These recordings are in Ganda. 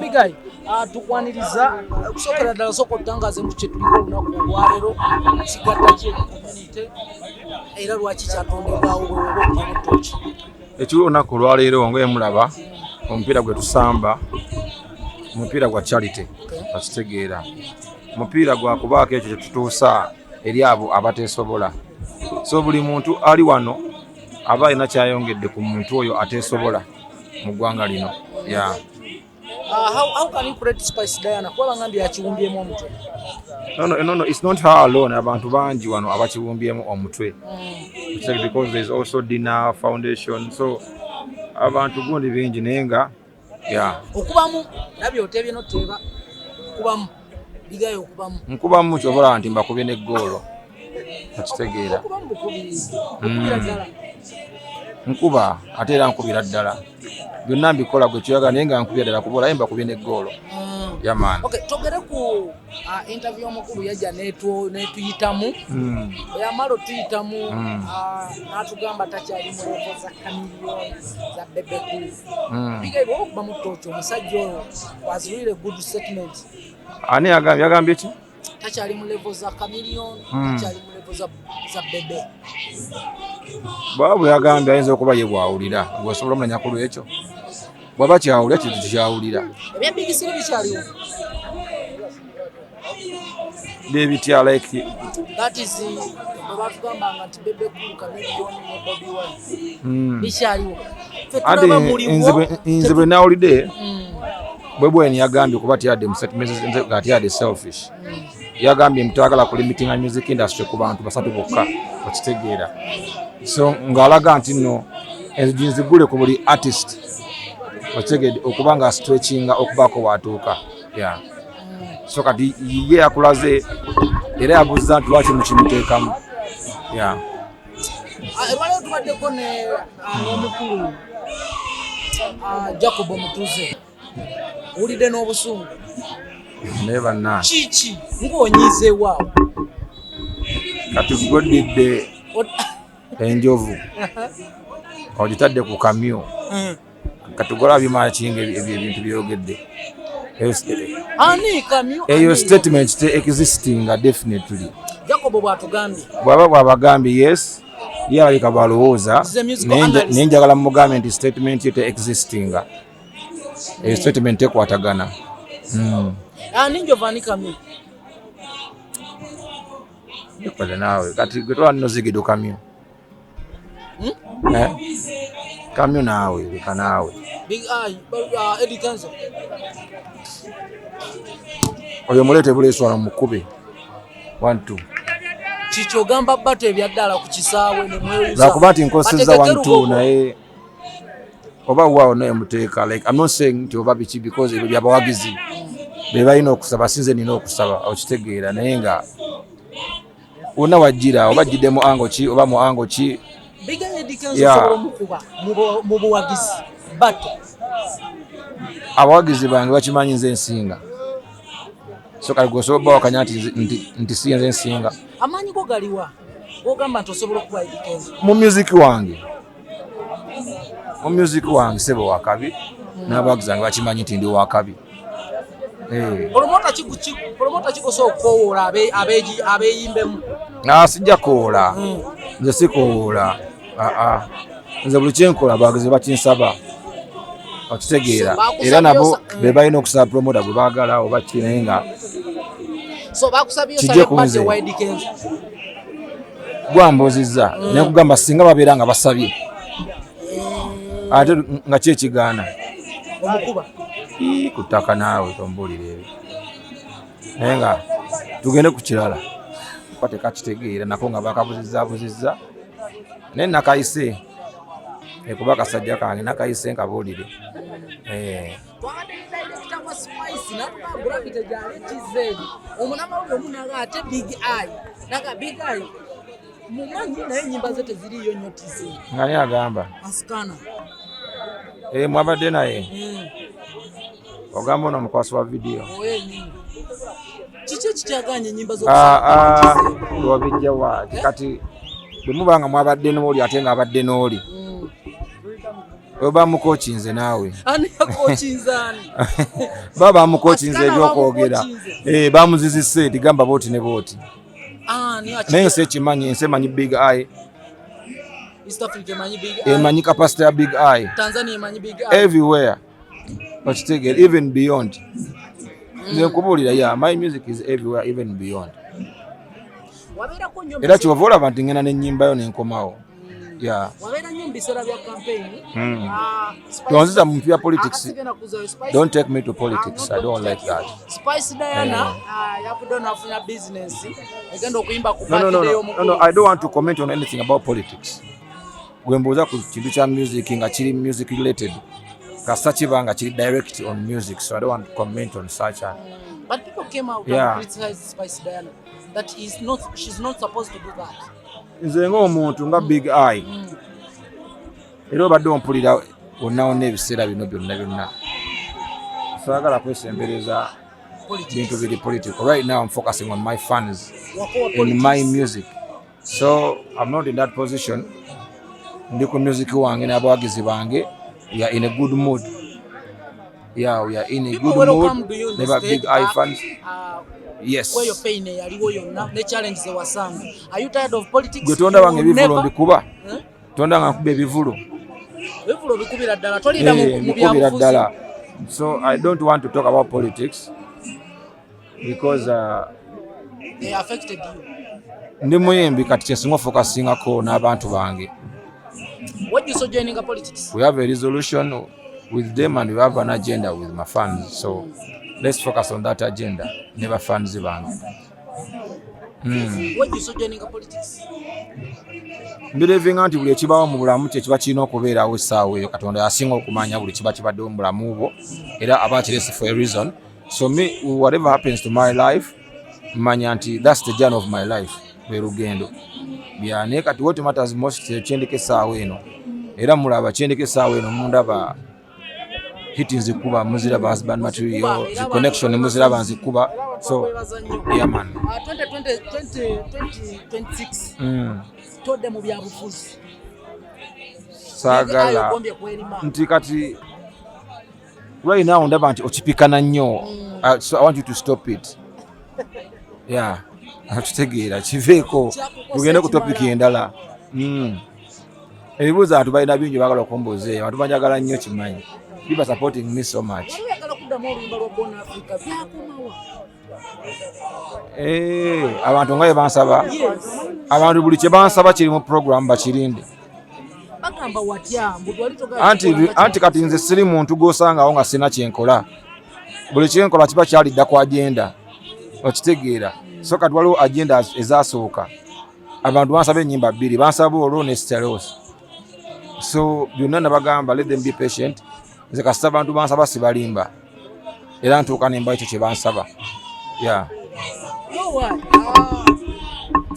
Bigai tukwaniriza kusokera ddala soko tangaze mu kyetuliko olunaku olwaleero kigatta kye community era lwaki kyatondebwawo bw'obutoki ekiro olunaku olwaleero ng'emulaba omupiira gwe tusamba omupiira gwa charity bakitegeera omupiira gwa kubaako ekyo kyetutuusa eri abo abateesobola so buli muntu ali wano aba alina kyayongedde ku muntu oyo ateesobola mu ggwanga lino how can you create spice Diana kuba ngambye yakiwumbyemu omutwe no it's not her alone abantu bangi wano abakiwumbyemu omutwe because there is also dinner foundation so abantu gundi bingi naye nga okubamu nabyo otebye noteba okubamu bigayo okubamu nkubamu kyobola nti mbakubye n'eggoolo akitegeera nkuba ate era nkubira ddala byonna mbikola gwe kyoyaga naye nga nkubira ddala kubola yemba kubye n'eggoolo yaman togere ku interview omukulu yajja netuyitamu yamala otuyitamu n'atugamba takyali mu levo za kamiliyoni za bebeku bigayi bwoba okuba mu ttooki omusajja oyo wazirwire good statement ani yagambye ki takyali mu levo za kamiliyoni takyali mu levo za bebe bwaba yagambye ayinza okuba ye bwawulira gweosobola omulanyakulu ekyo bwaba kyawulira kintu kikyawulira ebyebigisiri bikyaliwo byebitya like that is batugambanga nti bebe kuluka miliyoni ne Bobi Wine bikyaliwo nze bwe nawulidde bwebweni yagambye kuba tiyadde nga tiyadde selfish yagambye mutagala ku limiting music industry ku bantu basatu bokka okitegeera so ng'alaga nti nno enzigule ku buli artist okitegedde okuba nga stretchinga okubaako watuuka so kati ye yakulaze era yabuuza nti lwaki mukimuteekamu lwaleero tubaddeko n'omukulu Jacob Omutuuze owulidde n'obusungu naye bannaa kiki ng'onyize waawo kati goddidde enjovu ogitadde ku kamyo katugola bimakinga ebintu byogedde ani kamyo eyo statement te existinga definitely Jacob bwatugambye bwabagambye yes ye alabika bwalowooza naye njagala mugambe nti statement ye te existinga eyo statement tekwatagana ani njovu ani kamyo ekole naawe kati gwe twala nno zigido kamyo kamyo naawe leka naawe Big Eye Eddy Kenzo oyo muleete buleeswala mukube 1-2 kiki ogamba bato ebyaddala ku kisaawe nemwewusa lwakuba nti nkosezza 1-2 naye oba waawo naye muteeka like I'm not saying nti oba biki because ebyo byabawagizi be balina okusaba sinze nina okusaba okitegeera naye nga wonna wajjira oba jjiddemu ango ki oba mu ango ki Big Eddy Kenzo sobola omukuba mu buwagizi bato abawagizi bange bakimanyi nze ensinga so kale gweosobola obba wakanya nti si nze ensinga amaanyi go galiwa ogamba nti osobola okuba Eddy Kenzo mu music wange sebe wakabi n'abawagizi bange bakimanyi nti ndi wakabi promota kikosobola okukowoola abeeyimbemu sijja kowoola nze sikowoola nze buli kyenkola abawagizi bakinsaba okitegeera era nabo be balina okusaba promota gwe baagala oba ki naye nga kijje ku nze gwambuzizza naye kugamba singa babeera nga basabye ate nga kyekigaana ku ttaka naawe tombuulira ebyo naye nga tugende ku kirala kuba tekakitegeera nako nga bakabuzizza naye nakayise kuba akasajja kange nakayise nkabuulire ngani agamba mwabadde naye ogamba ono mukwasi wa vidiyo kiki ekikyaganya ennyimba lwabijjawa kati bwe mubanga mwabadde n'oli ate ng'abadde n'oli Oba mukochinze nawe. Ani yakochinzani? Baba mukochinze ebyokwogera. Bamuzizise tigamba boti ne boti. Naye nsi ekimanyi ensi emanyi Big Eye. East Africa emanyi Big Eye. Emanyi capacity ya Big Eye. Tanzania emanyi Big Eye. Everywhere. Okitegera even beyond. Nze nkubulira ya my music is everywhere even beyond. Era kyova olaba nti ngena n'ennyimba yo n'enkomawo. Yeah. Wabeera nnyo mu biseera bya campaign. Tonziza mu mpya ya politics. Don't take me to politics. I don't like that. Spice Diana yavudde n'afuna business egenda okuyimba ku party y'omukulu. No, I don't want to comment on anything about politics. Gwe mbuuza ku kintu kya music nga kiri music related. Kasita kiba nga kiri direct on music, so I don't want to comment on such a... But people came out and criticized Spice Diana that she's not supposed to do that. Nze ng'omuntu nga Big Eye. Era obadde ompulira wonna ebiseera bino byonna. Saagala kwesembereza bintu biri political. Right now I'm focusing on my fans and my music. So I'm not in that position. Ndi ku music wange n'abawagizi bange. We are in a good mood. Yeah, we are in a good mood. Never Big Eye fans. Yes. Where your pain yaliwo yonna ne challenge ze wasanga. Are you tired of politics? Gwe tonda wange ebivulo mbikuba. Tonda nga nkube ebivulo. Ebivulo bikubira ddala. Tolida mu byabufuzi. So I don't want to talk about politics because they affected you. Ndi muyimbi kati kyesinga focusingako n'abantu bange. What you so joining politics? We have a resolution with them and we have an agenda with my fans. So let's focus on that agenda. Never fans bange. What you so joining politics? Believing anti buli ekibawo mu bulamu kye kiba kirina okubeerawo essaawa eyo Katonda yasinga okumanya buli kiba kibadde mu bulamu bwo era aba kirese for a reason. So me, whatever happens to my life, manya nti that's the journey of my life. Lwe lugendo. Byane kati what matters most kyendeke essaawa eno. Era mulaba kyendeke essaawa eno mundaba hiti nzikuba muziraba husband material, the connection muziraba nzikuba. So yeah man. 2026. Tode mu byabufuzi. Saagala nti kati right now ndaba nti okipikana nnyo. So I want you to stop it. Yeah. Akitegeera kiveeko tugende ku topic endala. Ebibuuzo abantu balina bingi baagala okumbuuza eyo. Abantu banjagala nnyo kimanyi. People are supporting me so much. Abantu nga bansaba. Abantu buli kye bansaba kiri mu program bakirinde. Anti kati nze siri muntu gwosangawo nga sina kyenkola. Buli kyenkola kiba kyalidda ku agenda. Okitegeera. So kati waliwo agenda ezasooka. Abantu bansaba ennyimba bbiri. Bansaba olwo ne stereos. So byonna nabagamba let them be patient. Nze kasita abantu bansaba sibalimba. Era ntuuka nemba ekyo kye bansaba. Yeah.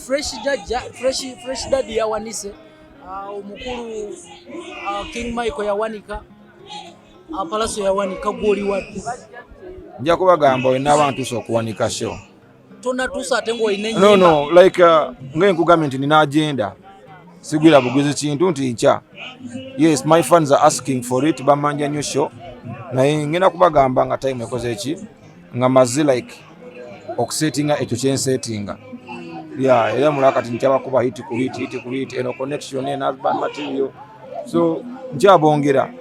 Fresh Daddy yawanise. Omukulu King Michael yawanika. Palaso yawanika gwoli wadde. Nja kubagamba wenna abantu okuwanika show. Tona tusa ate ng'olina ennyimba. No, like ng'enkugambye nti nina agenda. Sigwira buguzi kintu nti nkya. Yes, my fans are asking for it. Bamanja new show. Naye ngenda kubagamba nga time ekoze eki. Nga mazi like okusetinga ekyo kyensetinga. Yeah, era mulakati nkyaba kuba hit ku hit. Eno connection and husband material. So nkyabongera.